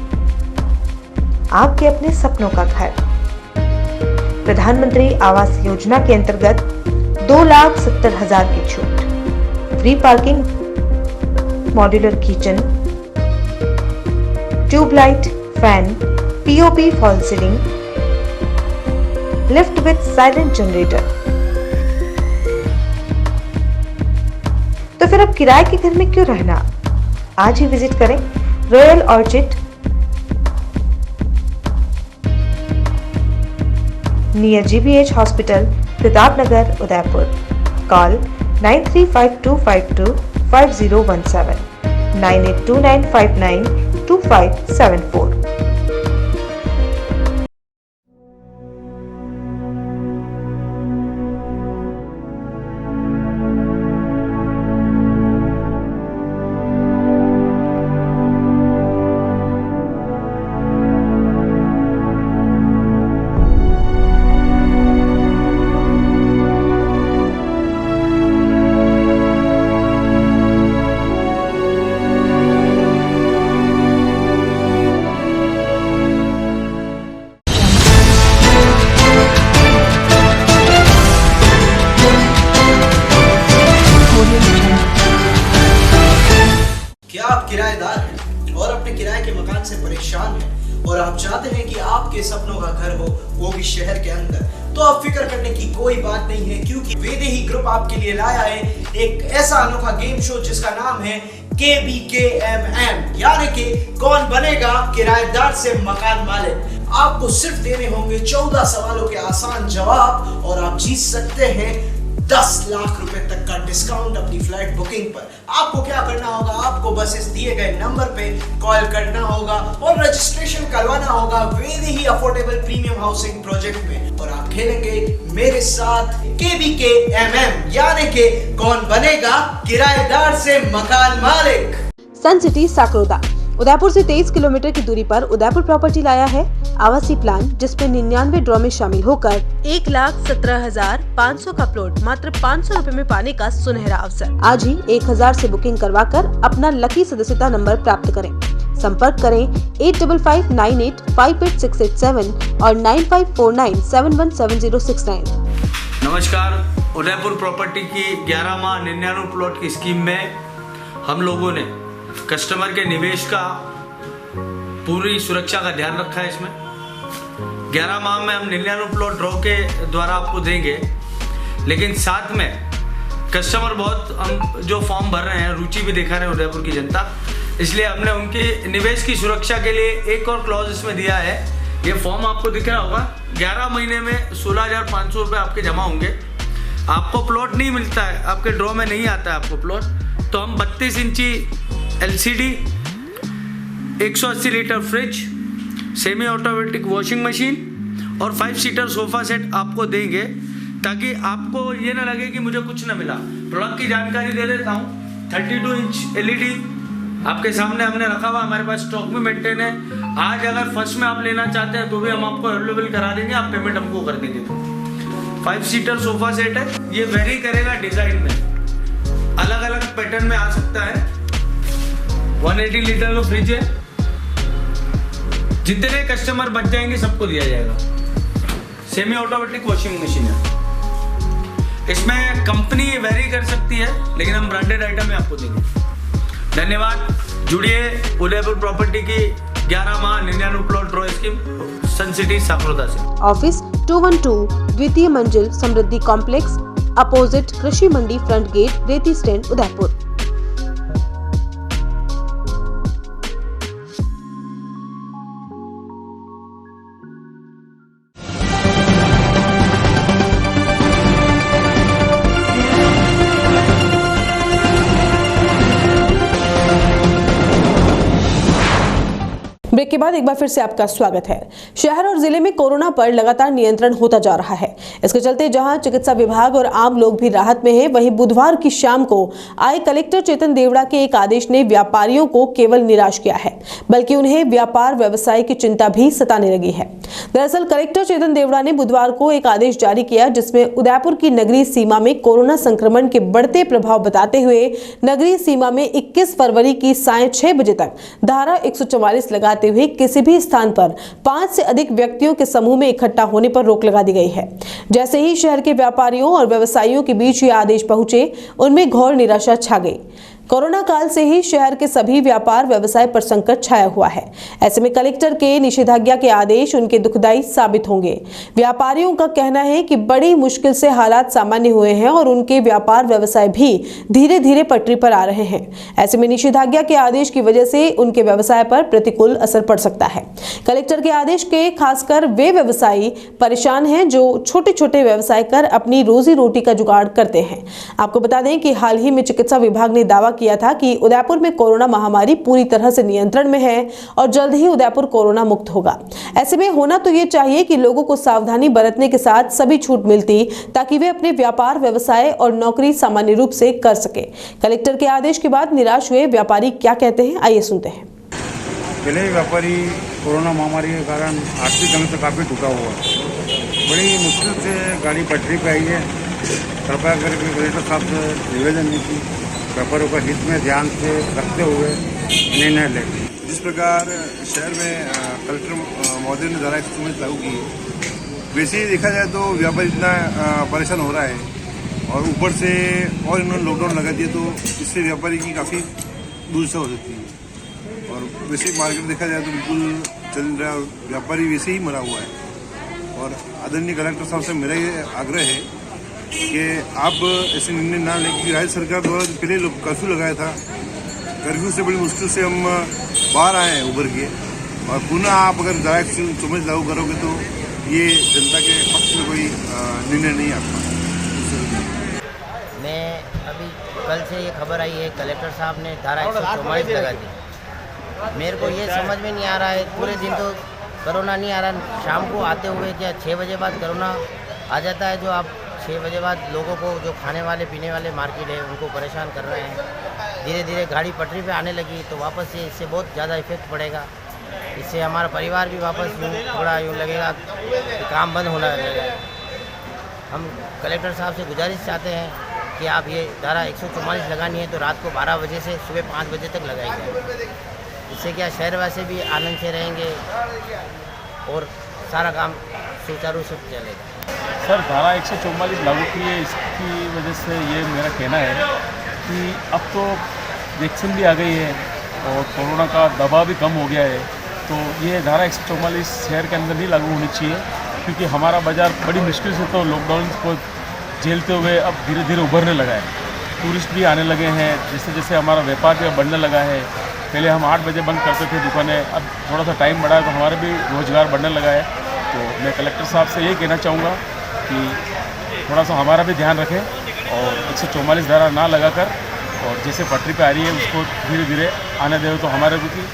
आपके अपने सपनों का घर। प्रधानमंत्री आवास योजना के अंतर्गत 2,70,000 की छूट, free parking, modular kitchen, tube light, fan, POP fall ceiling, lift with silent generator। तो फिर अब किराए के घर में क्यों रहना? आज ही विजिट करें royal orchid near GBH hospital, Pratapnagar, Udaipur. Call 9352525017, 9829592574। क्या आप किराएदार हैं और अपने किराए के मकान से परेशान हैं और आप चाहते हैं कि आपके सपनों का घर हो, वो भी शहर के अंदर? तो अब फिक्र करने की कोई बात नहीं है, क्योंकि वेदेही ग्रुप आपके लिए लाया है एक ऐसा अनोखा गेम शो जिसका नाम है KBKMM, यानी कि कौन बनेगा किराएदार से मकान मालिक। आपको सिर्फ देने होंगे 14 सवालों के आसान जवाब और आप जीत सकते हैं 10 लाख रुपए तक का डिस्काउंट अपनी फ्लाइट बुकिंग पर। आपको क्या करना होगा? आपको बस इस दिए गए नंबर पे कॉल करना होगा और रजिस्ट्रेशन करवाना होगा Vaidehi affordable premium housing project में, और आप खेलेंगे मेरे साथ KBKMM, यानी कि कौन बनेगा किराएदार से मकान मालिक। सन सिटी साकरोदा उदयपुर से 23 किलोमीटर की दूरी पर उदयपुर प्रॉपर्टी लाया है आवासीय प्लान, जिसमें 99 ड्रॉ में शामिल होकर 1,17,500 का प्लॉट मात्र 500 रुपए में पाने का सुनहरा अवसर। आज ही 1000 से बुकिंग करवाकर अपना लकी सदस्यता नंबर प्राप्त करें। संपर्क करें 8559858687 और 9549717069। नमस्कार, उदयपुर प्रॉपर्टी की 11 माह 99 प्लॉट की स्कीम में हम लोगों ने कस्टमर के निवेश का पूरी सुरक्षा का ध्यान रखा है। इसमें 11 माह में हम 99 प्लॉट ड्रॉ के द्वारा आपको देंगे, लेकिन साथ में कस्टमर बहुत हम जो फॉर्म भर रहे हैं, रुचि भी दिखा रहे हैं उदयपुर की जनता, इसलिए हमने उनके निवेश की सुरक्षा के लिए एक और क्लॉज इसमें दिया है। ये फॉर्म आपको दिख रहा होगा, 11 महीने में 16,500 रुपये आपके जमा होंगे। आपको प्लॉट नहीं मिलता है, आपके ड्रॉ में नहीं आता है आपको प्लॉट, तो हम 32 इंची LCD, 180 litre fridge, semi automatic washing machine और 5 सीटर सोफा सेट आपको देंगे, ताकि आपको ये ना लगे कि मुझे कुछ ना मिला। प्रोडक्ट की जानकारी दे देता हूँ। 32 इंच LED आपके सामने हमने रखा हुआ, हमारे पास स्टॉक में मेंटेन है। आज अगर फर्स्ट में आप लेना चाहते हैं तो भी हम आपको अवेलेबल करा देंगे, आप पेमेंट हमको कर देंगे। 5 सीटर सोफा सेट है, ये वेरी करेगा डिजाइन में, अलग अलग पैटर्न में आ सकता है। 180 लीटर का फ्रिज है, जितने कस्टमर बच जाएंगे सबको दिया जाएगा। सेमी ऑटोमेटिक वॉशिंग मशीन है, इसमें कंपनी वेरी कर सकती है, लेकिन हम ब्रांडेड आइटम में आपको देंगे। धन्यवाद। जुड़िए उदयपुर प्रॉपर्टी की 11 माह 99 प्लॉट ड्रॉ स्कीम, सन सिटी साकरोदा से। ऑफिस 212 द्वितीय मंजिल समृद्धि कॉम्प्लेक्स, अपोजिट कृषि मंडी फ्रंट गेट, रेती स्टैंड, उदयपुर। ब्रेक के बाद एक बार फिर से आपका स्वागत है। शहर और जिले में कोरोना पर लगातार नियंत्रण होता जा रहा है। इसके चलते जहां चिकित्सा विभाग और आम लोग भी राहत में हैं, वहीं बुधवार की शाम को आए कलेक्टर चेतन देवड़ा के एक आदेश ने व्यापारियों को केवल निराश किया है, बल्कि उन्हें व्यापार व्यवसाय की चिंता भी सताने लगी है। दरअसल कलेक्टर चेतन देवड़ा ने बुधवार को एक आदेश जारी किया, जिसमें उदयपुर की नगरीय सीमा में कोरोना संक्रमण के बढ़ते प्रभाव बताते हुए नगरीय सीमा में 21 फरवरी की सायं 6 बजे तक धारा 144 लगाते हुए किसी भी स्थान पर 5 से अधिक व्यक्तियों के समूह में इकट्ठा होने पर रोक लगा दी गई है। जैसे ही शहर के व्यापारियों और व्यवसायियों के बीच ये आदेश पहुंचे, उनमें घोर निराशा छा गई। कोरोना काल से ही शहर के सभी व्यापार व्यवसाय पर संकट छाया हुआ है। ऐसे में कलेक्टर के निषेधाज्ञा के आदेश उनके दुखदायी साबित होंगे। व्यापारियों का कहना है कि बड़ी मुश्किल से हालात सामान्य हुए हैं और उनके व्यापार व्यवसाय भी धीरे धीरे पटरी पर आ रहे हैं। ऐसे में निषेधाज्ञा के आदेश की वजह से उनके व्यवसाय पर प्रतिकूल असर पड़ सकता है। कलेक्टर के आदेश के खासकर वे व्यवसायी परेशान हैं जो छोटे छोटे व्यवसाय कर अपनी रोजी रोटी का जुगाड़ करते हैं। आपको बता दें कि हाल ही में चिकित्सा विभाग ने दावा किया था कि उदयपुर में कोरोना महामारी पूरी तरह से नियंत्रण में है और जल्द ही उदयपुर कोरोना मुक्त होगा। ऐसे में होना तो ये चाहिए कि लोगों को सावधानी बरतने के साथ सभी छूट मिलती ताकि वे अपने व्यापार व्यवसाय और नौकरी सामान्य रूप से कर सके। कलेक्टर के आदेश के बाद निराश हुए व्यापारी क्या कहते हैं, आइए सुनते हैं। पहले व्यापारी कोरोना महामारी के कारण आर्थिक ढंग से काफ़ी टूटा हुआ है। बड़ी मुश्किल से गाड़ी पटरी पे आई है। कृपया करके कलेक्टर साहब से निवेदन है कि व्यापारियों का हित में ध्यान से रखते हुए निर्णय लें। जिस प्रकार शहर में कलेक्टर महोदय ने धारा 124 लागू की है, वैसे ही देखा जाए तो व्यापारी इतना परेशान हो रहा है और ऊपर से और इन्होंने लॉकडाउन लगा दिया तो इससे व्यापारी की काफ़ी दूर से हो सकती है। और वैसे मार्केट देखा जाए तो बिल्कुल चल रहा है, व्यापारी वैसे ही मरा हुआ है। और आदरणीय कलेक्टर साहब से मेरा ये आग्रह है कि आप ऐसे निर्णय ना लें, क्योंकि राज्य सरकार द्वारा पहले कर्फ्यू लगाया था। कर्फ्यू से बड़ी मुश्किल से हम बाहर आए हैं उभर के, और पुनः आप अगर धारा 124 लागू करोगे तो ये जनता के पक्ष में कोई निर्णय नहीं आता। मैं अभी कल से ये खबर आई है कलेक्टर साहब ने धारा 144 लगा दी। मेरे को ये समझ में नहीं आ रहा है, पूरे दिन तो कोरोना नहीं आ रहा, शाम को आते हुए क्या 6 बजे बाद कोरोना आ जाता है, जो आप 6 बजे बाद लोगों को जो खाने वाले पीने वाले मार्केट है उनको परेशान कर रहे हैं। धीरे धीरे गाड़ी पटरी पे आने लगी तो वापस से इससे बहुत ज़्यादा इफेक्ट पड़ेगा। इससे हमारा परिवार भी वापस थोड़ा यूँ लगेगा कि काम बंद होना लगेगा। हम कलेक्टर साहब से गुजारिश चाहते हैं कि आप ये धारा 144 लगानी है तो रात को 12 बजे से सुबह 5 बजे तक लगाई जाए। इससे क्या शहरवासी भी आनंद से रहेंगे और सारा काम सुचारू से चलेगा। सर, धारा 144 लागू की है, इसकी वजह से ये मेरा कहना है कि अब तो वैक्सीन भी आ गई है और कोरोना का दबाव भी कम हो गया है, तो ये धारा 144 शहर के अंदर नहीं लागू होनी चाहिए, क्योंकि हमारा बाज़ार बड़ी मुश्किल से तो लॉकडाउन को झेलते हुए अब धीरे धीरे उभरने लगा है। टूरिस्ट भी आने लगे हैं, जैसे जैसे हमारा व्यापार भी बढ़ने लगा है। पहले हम 8 बजे बंद करते थे दुकानें, अब थोड़ा सा टाइम बढ़ा है तो हमारा भी रोज़गार बढ़ने लगा है। तो मैं कलेक्टर साहब से ये कहना चाहूँगा कि थोड़ा सा हमारा भी ध्यान रखें और 144 धारा ना लगाकर और जैसे पटरी पे आ रही है उसको धीरे धीरे आने दें तो हमारे भी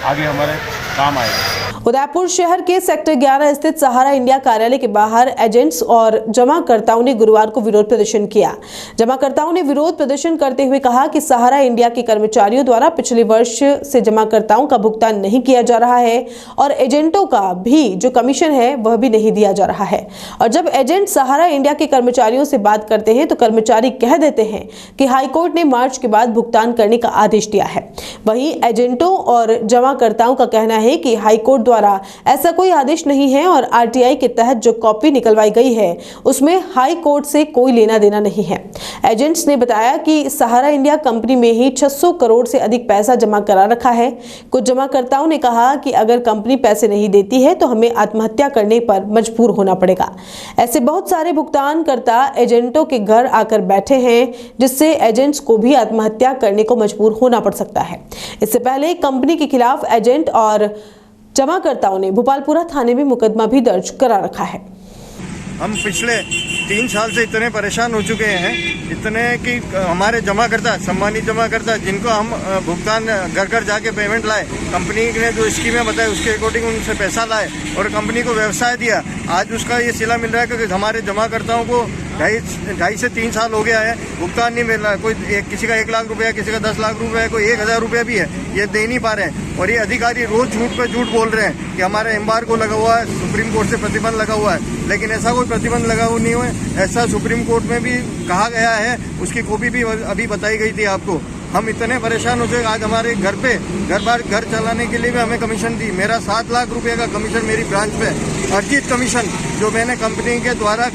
आगे हमारे काम आएगा। उदयपुर शहर के सेक्टर 11 स्थित सहारा इंडिया कार्यालय के बाहर एजेंट्स और जमाकर्ताओं ने गुरुवार को विरोध प्रदर्शन किया। जमाकर्ताओं ने विरोध प्रदर्शन करते हुए कहा कि सहारा इंडिया के कर्मचारियों द्वारा पिछले वर्ष से जमाकर्ताओं का भुगतान नहीं किया जा रहा है और एजेंटों का भी जो कमीशन है वह भी नहीं दिया जा रहा है। और जब एजेंट सहारा इंडिया के कर्मचारियों से बात करते हैं तो कर्मचारी कह देते हैं कि हाईकोर्ट ने मार्च के बाद भुगतान करने का आदेश दिया है। वहीं एजेंटों और जमाकर्ताओं का कहना है कि हाईकोर्ट द्वारा ऐसा कोई आदेश नहीं है और आरटीआई के तहत जो कॉपी निकलवाई गई है उसमें हाई कोर्ट से कोई लेना देना नहीं है। एजेंट्स ने बताया कि सहारा इंडिया कंपनी में ही 600 करोड़ से अधिक पैसा जमा करा रखा है। कुछ जमाकर्ताओं ने कहा कि अगर कंपनी पैसे नहीं देती है तो हमें आत्महत्या करने पर मजबूर होना पड़ेगा। ऐसे बहुत सारे भुगतानकर्ता एजेंटों के घर आकर बैठे हैं जिससे एजेंट्स को भी आत्महत्या करने को मजबूर होना पड़ सकता है। इससे पहले कंपनी के खिलाफ एजेंट और जमाकर्ताओं ने भोपालपुरा थाने में मुकदमा भी दर्ज करा रखा है। हम पिछले 3 साल से इतने परेशान हो चुके हैं, इतने कि हमारे जमाकर्ता, सम्मानित जमाकर्ता जिनको हम भुगतान घर घर जाके पेमेंट लाए, कंपनी ने जो स्कीमें बताई उसके अकॉर्डिंग उनसे पैसा लाए और कंपनी को व्यवसाय दिया, आज उसका ये सिला मिल रहा है कि हमारे जमाकर्ताओं को 2.5 से 3 साल हो गया है, भुगतान नहीं मिल रहा। कोई किसी का 1 लाख रुपया, किसी का 10 लाख रुपया, कोई 1000 रुपया भी है, ये दे नहीं पा रहे हैं। और ये अधिकारी रोज झूठ पे झूठ बोल रहे हैं कि हमारा एम्बार्गो लगा हुआ है, सुप्रीम कोर्ट से प्रतिबंध लगा हुआ है, लेकिन ऐसा कोई प्रतिबंध लगा हुआ नहीं हुआ है। ऐसा सुप्रीम कोर्ट में भी कहा गया है, उसकी कॉपी भी अभी बताई गई थी आपको। हम इतने परेशान हो चुके, आज हमारे घर पे घर चलाने के लिए भी हमें कमीशन दी। मेरा 7 लाख रुपए का कमीशन मेरी ब्रांच पे, अर्जित कमीशन जो मैंने कंपनी के द्वारा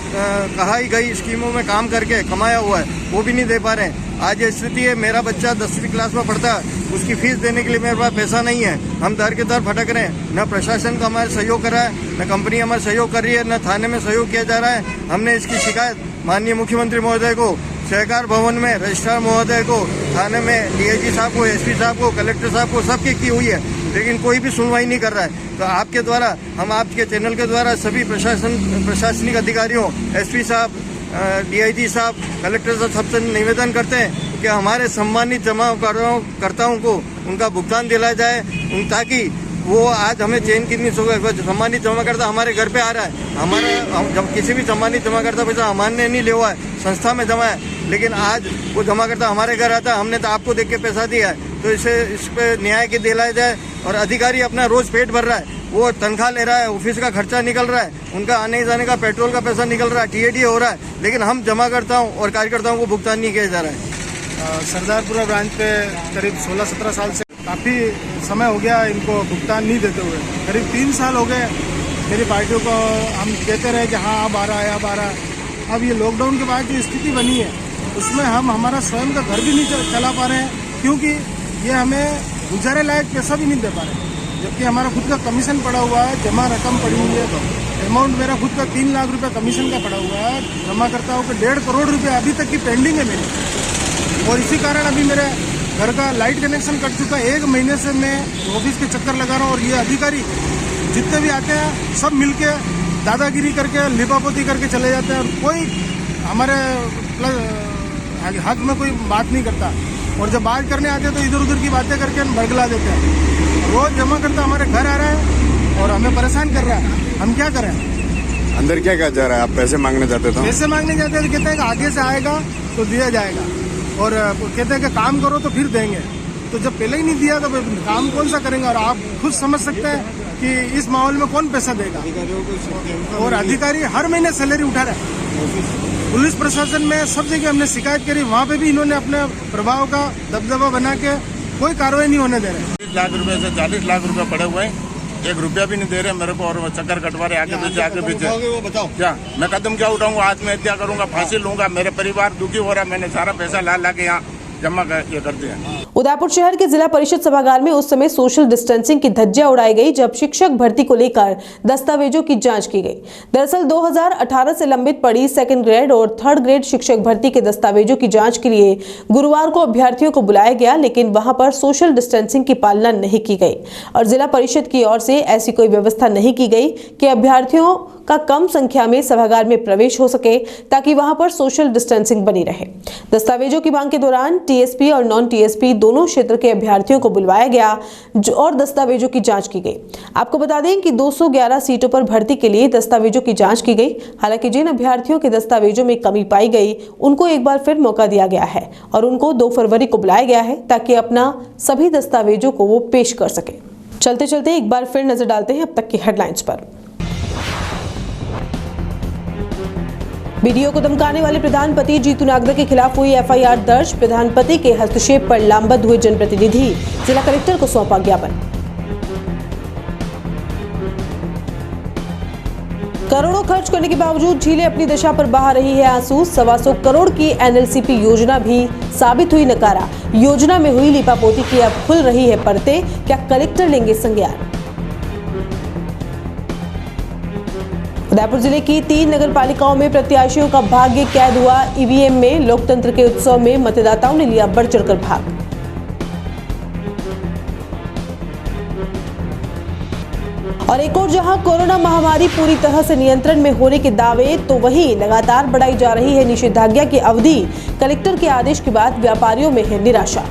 कहाई गई स्कीमों में काम करके कमाया हुआ है, वो भी नहीं दे पा रहे हैं। आज ये स्थिति है, मेरा बच्चा 10वीं क्लास में पढ़ता है, उसकी फीस देने के लिए मेरे पास पैसा नहीं है। हम दर के दर भटक रहे हैं, न प्रशासन का हमारे सहयोग कर रहा है, न कंपनी हमारा सहयोग कर रही है, न थाने में सहयोग किया जा रहा है। हमने इसकी शिकायत माननीय मुख्यमंत्री महोदय को, सहकार भवन में रजिस्ट्रार महोदय को, थाने में डीआईजी साहब को, एसपी साहब को, कलेक्टर साहब को, सबकी की हुई है, लेकिन कोई भी सुनवाई नहीं कर रहा है। तो आपके द्वारा, हम आपके चैनल के द्वारा सभी प्रशासनिक अधिकारियों, एसपी साहब, डीआईजी साहब, कलेक्टर साहब, सबसे निवेदन करते हैं कि हमारे सम्मानित जमाकर्ताओं को उनका भुगतान दिलाया जाए, ताकि वो आज हमें चैन की नहीं सोगा। सम्मानित जमाकर्ता हमारे घर पे आ रहा है, हमारा जब किसी भी सम्मानित जमाकर्ता पैसा हमारे नहीं लिया हुआ है, संस्था में जमा है, लेकिन आज वो जमाकर्ता हमारे घर आता है, हमने तो आपको देख के पैसा दिया है, तो इस पे न्याय के दिलाया जाए। और अधिकारी अपना रोज पेट भर रहा है, वो तनख्वाह ले रहा है, ऑफिस का खर्चा निकल रहा है, उनका आने जाने का पेट्रोल का पैसा निकल रहा है, टीएडी हो रहा है, लेकिन हम जमाकर्ताओं और कार्यकर्ताओं को भुगतान नहीं किया जा रहा है। सरदारपुरा ब्रांच पे करीब 16-17 साल से काफ़ी समय हो गया इनको भुगतान नहीं देते हुए। करीब 3 साल हो गए मेरी पार्टियों को हम कहते रहे कि हाँ अब आ रहा है, अब आ रहा है। अब ये लॉकडाउन के बाद जो स्थिति बनी है उसमें हम हमारा स्वयं का घर भी नहीं चला पा रहे हैं, क्योंकि ये हमें गुजारे लायक पैसा भी नहीं दे पा रहे, जबकि हमारा खुद का कमीशन पड़ा हुआ है, जमा रकम पड़ी हुई है। अमाउंट मेरा खुद का 3 लाख रुपए कमीशन का पड़ा हुआ है, जमाकर्ताओं को 1.5 करोड़ रुपए अभी तक की पेंडिंग है मेरी। और इसी कारण अभी मेरे घर का लाइट कनेक्शन कट चुका है। 1 महीने से मैं ऑफिस के चक्कर लगा रहा हूँ, और ये अधिकारी जितने भी आते हैं सब मिलके दादागिरी करके, लिपापोती करके चले जाते हैं, और कोई हमारे हक में कोई बात नहीं करता। और जब बात करने आते हैं तो इधर उधर की बातें करके बरगला देते हैं। रोज जमा करता हमारे घर आ रहा है और हमें परेशान कर रहा है, हम क्या करें? अंदर क्या कहा जा रहा है? आप पैसे मांगने जाते थे? पैसे मांगने जाते हैं तो कहते हैं कि आगे से आएगा तो दिया जाएगा, और कहते हैं कि काम करो तो फिर देंगे। तो जब पहले ही नहीं दिया तो काम कौन सा करेंगे? और आप खुद समझ सकते हैं कि इस माहौल में कौन पैसा देगा। और अधिकारी हर महीने सैलरी उठा रहा है। पुलिस प्रशासन में सब जगह हमने शिकायत करी, वहाँ पे भी इन्होंने अपने प्रभाव का दबदबा बना के कोई कार्रवाई नहीं होने दे रहे। 30 लाख रुपए से 40 लाख रुपए पड़े हुए हैं, 1 रुपया भी नहीं दे रहे मेरे को, और वो चक्कर कटवा रहे आगे पीछे। वो बताओ क्या मैं कदम क्या उठाऊंगा? आत्महत्या करूंगा, फांसी लूंगा, मेरे परिवार दुखी हो रहा है। मैंने सारा पैसा ला के यहाँ जमा ये करते हैं। उदयपुर शहर के जिला परिषद सभागार में उस समय सोशल डिस्टेंसिंग की धज्जियां उड़ाई गई जब शिक्षक भर्ती को लेकर दस्तावेजों की जांच की गई। दरअसल 2018 से लंबित पड़ी 2nd ग्रेड और 3rd ग्रेड शिक्षक भर्ती के दस्तावेजों की जांच के लिए गुरुवार को अभ्यर्थियों को बुलाया गया, लेकिन वहां पर सोशल डिस्टेंसिंग की पालना नहीं की गई और जिला परिषद की ओर से ऐसी कोई व्यवस्था नहीं की गई कि अभ्यर्थियों का कम संख्या में सभागार में प्रवेश हो सके, ताकि वहां पर सोशल डिस्टेंसिंग बनी रहे। दस्तावेजों की मांग के दौरान टीएसपी और नॉन टीएसपी दोनों क्षेत्र के अभ्यर्थियों को बुलवाया गया और दस्तावेजों की जांच की गई। आपको बता दें कि 211 सीटों पर भर्ती के लिए दस्तावेजों की जांच की गई। हालांकि जिन अभ्यर्थियों के दस्तावेजों में कमी पाई गई उनको एक बार फिर मौका दिया गया है और उनको 2 फरवरी को बुलाया गया है ताकि अपना सभी दस्तावेजों को वो पेश कर सके। चलते चलते एक बार फिर नजर डालते हैं अब तक की हेडलाइंस पर। बीडीओ को धमकाने वाले प्रधानपति जीतू नागदा के खिलाफ हुई एफआईआर दर्ज। प्रधानपति के हस्तक्षेप पर लामबंद हुए जनप्रतिनिधि, जिला कलेक्टर को सौंपा ज्ञापन। करोड़ों खर्च करने के बावजूद झीलें अपनी दशा पर बहा रही है आंसू। 125 करोड़ की एनएलसीपी योजना भी साबित हुई नकारा। योजना में हुई लीपापोती की अब खुल रही है परतें, क्या कलेक्टर लेंगे संज्ञान? उदयपुर जिले की 3 नगर पालिकाओं में प्रत्याशियों का भाग्य कैद हुआ। ईवीएम में लोकतंत्र के उत्सव में मतदाताओं ने लिया बढ़ चढ़कर भाग। और एक और जहां कोरोना महामारी पूरी तरह से नियंत्रण में होने के दावे, तो वहीं लगातार बढ़ाई जा रही है निषेधाज्ञा की अवधि। कलेक्टर के आदेश के बाद व्यापारियों में है निराशा।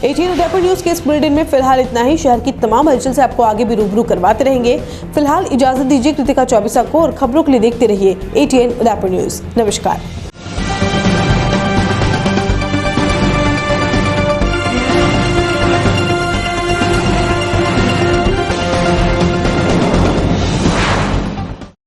ATN उदयपुर न्यूज के इस बुलेटिन में फिलहाल इतना ही। शहर की तमाम हलचल से आपको आगे भी रूबरू करवाते रहेंगे। फिलहाल इजाजत दीजिए कृतिका चौबीसा को, और खबरों के लिए देखते रहिए ATN उदयपुर न्यूज। नमस्कार।